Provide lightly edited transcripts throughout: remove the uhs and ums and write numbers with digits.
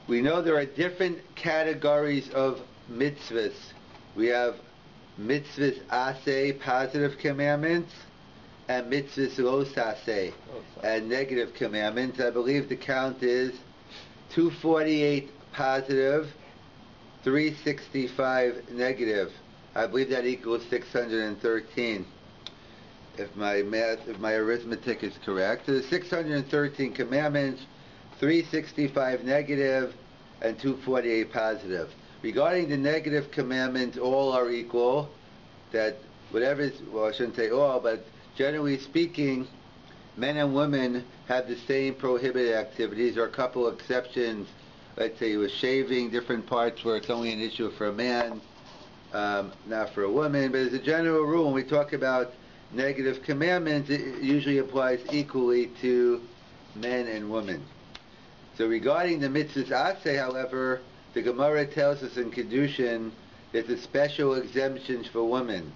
We know there are different categories of mitzvahs. We have mitzvahs aseh, positive commandments, and mitzvahs lo saseh, and negative commandments. I believe the count is 248 positive, 365 negative. I believe that equals 613. If my arithmetic is correct. So there's 613 commandments, 365 negative, and 248 positive. Regarding the negative commandments, all are equal. That whatever is, well, I shouldn't say all, but generally speaking, men and women have the same prohibited activities. There are a couple of exceptions. Let's say with shaving, different parts where it's only an issue for a man, not for a woman. But as a general rule, when we talk about negative commandments, it usually applies equally to men and women. So regarding the mitzvahs aseh, however, the Gemara tells us in Kedushin there's a special exemption for women.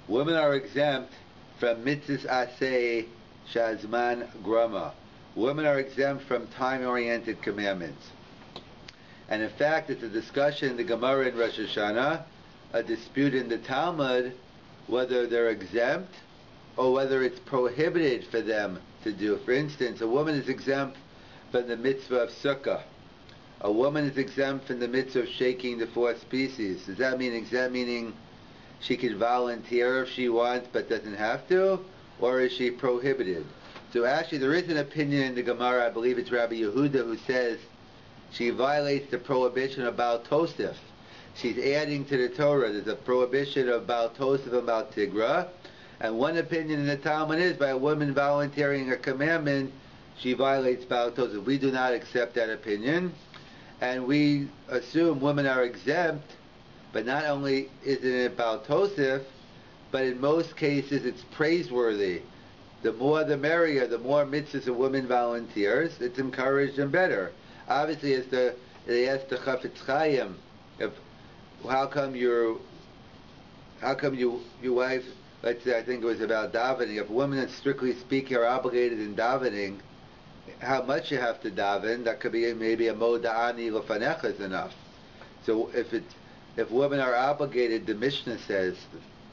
Women are exempt from mitzvahs aseh shazman grama. Women are exempt from time-oriented commandments. And in fact, it's a discussion in the Gemara in Rosh Hashanah, a dispute in the Talmud, whether they're exempt or whether it's prohibited for them to do. For instance, a woman is exempt from the mitzvah of sukkah. A woman is exempt from the mitzvah of shaking the four species. Does that mean exempt meaning she can volunteer if she wants but doesn't have to? Or is she prohibited? So actually there is an opinion in the Gemara, I believe it's Rabbi Yehuda, who says she violates the prohibition of Baal Tosef. She's adding to the Torah. There's a prohibition of Baal Tosef and Baal Tigra. And one opinion in the Talmud is by a woman volunteering a commandment, she violates Baal Tosef. We do not accept that opinion. And we assume women are exempt, but not only isn't it Baal Tosef, but in most cases it's praiseworthy. The more the merrier, the more mitzvahs a woman volunteers, it's encouraged and better. Obviously, as they asked the Chafetz Chaim, how come your wife, let's say, I think it was about davening, if women, that strictly speaking, are obligated in davening, how much you have to daven, that could be maybe a moda'ani lefanecha is enough. So if women are obligated, the Mishnah says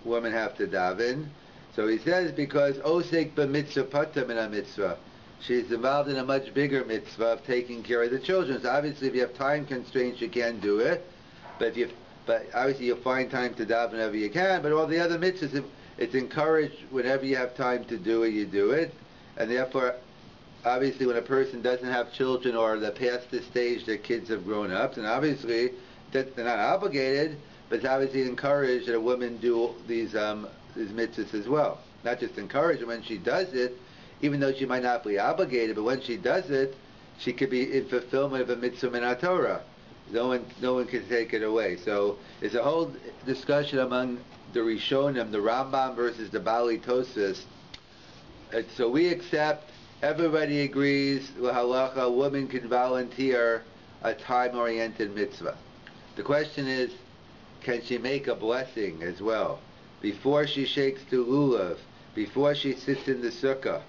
women have to daven. So he says because osek b'mitzvah patam min mitzvah, she's involved in a much bigger mitzvah of taking care of the children. So obviously, if you have time constraints, you can't do it. But obviously you'll find time to daven whenever you can. But all the other mitzvahs, it's encouraged whenever you have time to do it, you do it. And therefore, obviously, when a person doesn't have children or they're past the stage their kids have grown up, and obviously they're not obligated, but it's obviously encouraged that a woman do these mitzvahs as well. Not just encouraged, when she does it, even though she might not be obligated, but when she does it, she could be in fulfillment of a mitzvah min Torah. No one can take it away. So it's a whole discussion among the Rishonim, the Rambam versus the Bali Tosfos. And so we accept, everybody agrees, halacha, a woman can volunteer a time-oriented mitzvah. The question is, can she make a blessing as well? Before she shakes the lulav, before she sits in the sukkah.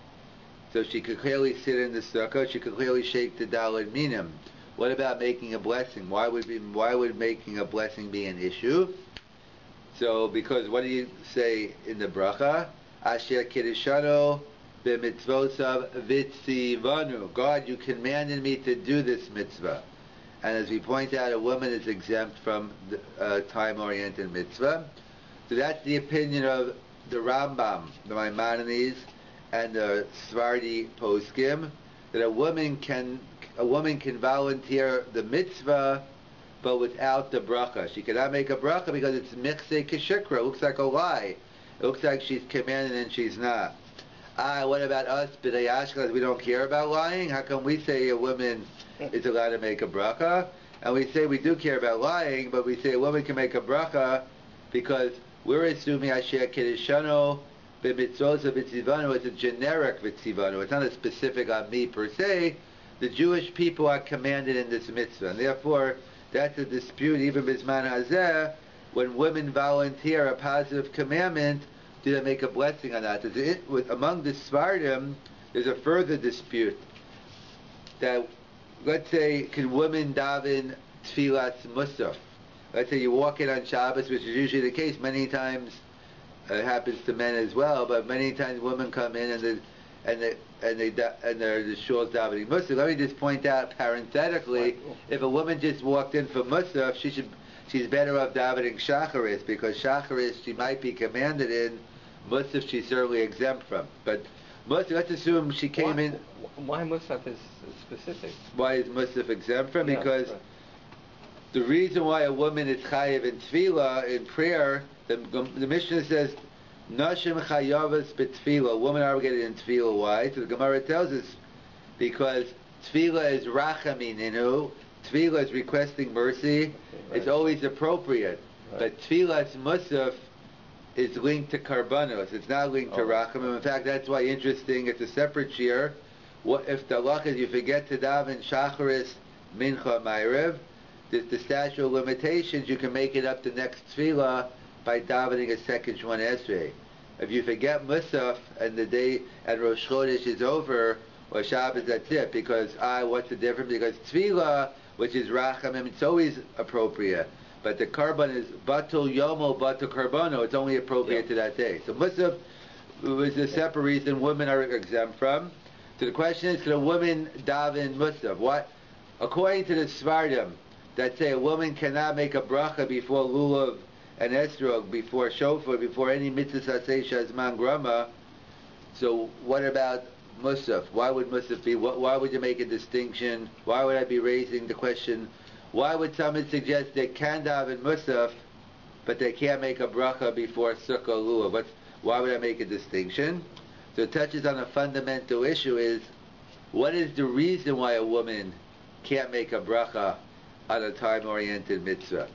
So she could clearly sit in the sukkah, she could clearly shake the daled minim. What about making a blessing? Why would making a blessing be an issue? So, because what do you say in the bracha? Asher kiddishano b'mitzvosav vitzivanu. God, you commanded me to do this mitzvah. And as we point out, a woman is exempt from the time-oriented mitzvah. So that's the opinion of the Rambam, the Maimonides, and the Svardi Poskim, that a woman can volunteer the mitzvah, but without the bracha. She cannot make a bracha because it's michse keshikra. It looks like a lie. It looks like she's commanded and she's not. What about us, b'nai Ashkenaz? We don't care about lying? How come we say a woman is allowed to make a bracha? And we say we do care about lying, but we say a woman can make a bracha because we're assuming Asher Kiddishano b'mitzvosa v'tzivanu is a generic v'tzivanu. It's not a specific on me per se. The Jewish people are commanded in this mitzvah, and therefore that's a dispute even b'zman hazeh. When women volunteer a positive commandment, do they make a blessing on that? Among the Svardim, there's a further dispute that let's say, can women daven tfilas Mussaf? Let's say you walk in on Shabbos, which is usually the case. Many times it happens to men as well, but many times women come in and the shul's davening Mussaf. Let me just point out parenthetically, if a woman just walked in for Mussaf, she's better off davening Shacharis, because Shacharis she might be commanded in, Mussaf she's certainly exempt from. But Mussaf, let's assume she came in. Why Mussaf is specific? Why is Mussaf exempt from? Because right. the reason why a woman is chayiv in tefillah, in prayer, the Mishnah says, Nashim chayavas b'tefillah, women are obligated in tefillah. Why? So the Gemara tells us, because tefillah is rachaminu, tefillah is requesting mercy, right. It's always appropriate. Right. But tefillah's Mussaf is linked to karbanos. It's not linked to rachamim. In fact, that's why interesting. It's a separate shir. What if the halach is you forget to daven shacharis, mincha, ma'ariv? The statute of limitations. You can make it up the next tefillah by davening a second Shemona Esrei. If you forget Mussaf and the day and Rosh Chodesh is over or Shabbos, that's it. Because what's the difference? Because tefillah, which is rachamim, it's always appropriate. But the karban is batul yomo batul karbano. It's only appropriate to that day. So Mussaf was a separate reason women are exempt from. So the question is, can a woman daven Mussaf? What? According to the Svardim, that say a woman cannot make a bracha before lulav and esrog, before shofar, before any mitzvah saseh shazman grama. So what about Mussaf? Why would Mussaf be? Why would you make a distinction? Why would I be raising the question? Why would someone suggest they can daven Mussaf, but they can't make a bracha before sukkah lulav? Why would I make a distinction? So it touches on a fundamental issue: is what is the reason why a woman can't make a bracha on a time-oriented mitzvah?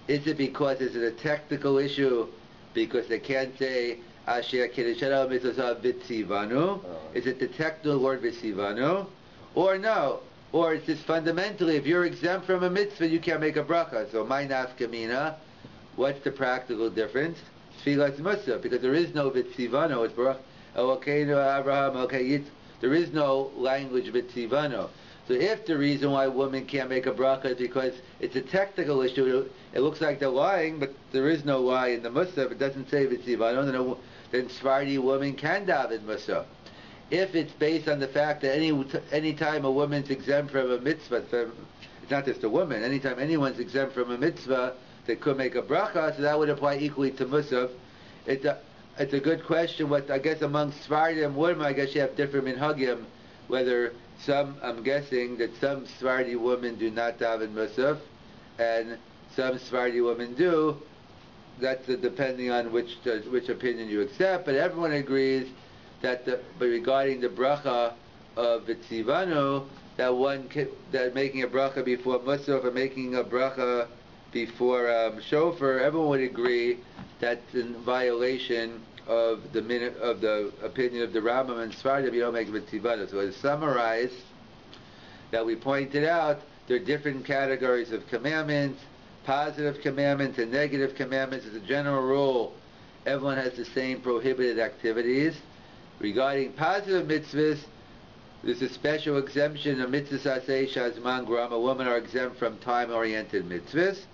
Is it because it's a technical issue, because they can't say Asher Kiddushanu Mitzvah V'Tzivanu? Is it the technical word V'Tzivanu? Or no? Or it's just fundamentally, if you're exempt from a mitzvah, you can't make a bracha. So my nafkamina, what's the practical difference? Tfilas Mussaf, because there is no V'Tzivanu. It's Baruch Elokeinu Abraham Elokei. There is no language V'Tzivanu. So if the reason why women can't make a bracha is because it's a technical issue, it looks like they're lying, but there is no lie in the Mussaf. It doesn't say V'Tzivanu, then Sephardi woman can daven Mussaf. If it's based on the fact that any time a woman's exempt from a mitzvah, it's not just a woman, anytime anyone's exempt from a mitzvah, they could make a bracha, so that would apply equally to Mussaf. It's a good question. What I guess among Sephardi and women, I guess you have different minhagim, whether I'm guessing that some Sephardi women do not daven Mussaf, and some Sephardi women do. That's depending on which opinion you accept, but everyone agrees that but regarding the bracha of V'Tzivanu, that making a bracha before Mussaf or making a bracha before shofar, everyone would agree that's in violation of the opinion of the Rambam and Sfardim. You don't make V'Tzivanu. So to summarize, that we pointed out, there are different categories of commandments, positive commandments and negative commandments. As a general rule, everyone has the same prohibited activities. Regarding positive mitzvahs, there's a special exemption of mitzvah saseh shazman grama. Women are exempt from time-oriented mitzvahs,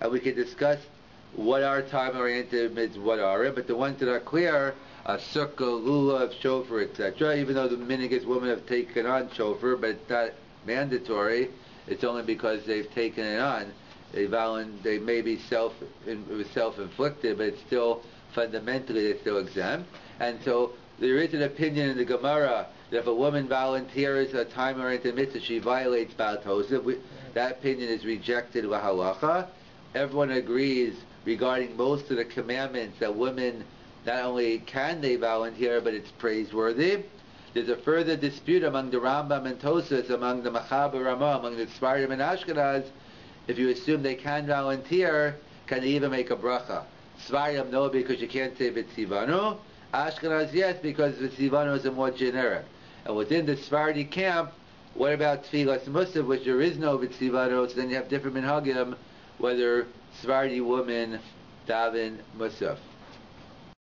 and we can discuss what are time-oriented mitzvahs, what are, but the ones that are clear are sukkah, lulav, shofar, etc. Even though the minhag women have taken on shofar, but it's not mandatory. It's only because they've taken it on. They may be self-inflicted, but it's still fundamentally they're still exempt. And so there is an opinion in the Gemara that if a woman volunteers a time-oriented mitzvah, she violates Baal Tosef. That opinion is rejected with halacha. Everyone agrees regarding most of the commandments that women not only can they volunteer, but it's praiseworthy. There's a further dispute among the Rambam and Tosfos, among the Machaber Ramah, among the Sfardim and Ashkenaz. If you assume they can volunteer, can they even make a bracha? Sfardim no, because you can't say V'Tzivanu. Ashkenaz yes, because V'Tzivanu is a more generic. And within the Sephardi camp, what about Tfilas Mussaf, which there is no V'Tzivanu, so then you have different minhagim, whether Sephardi women daven Mussaf.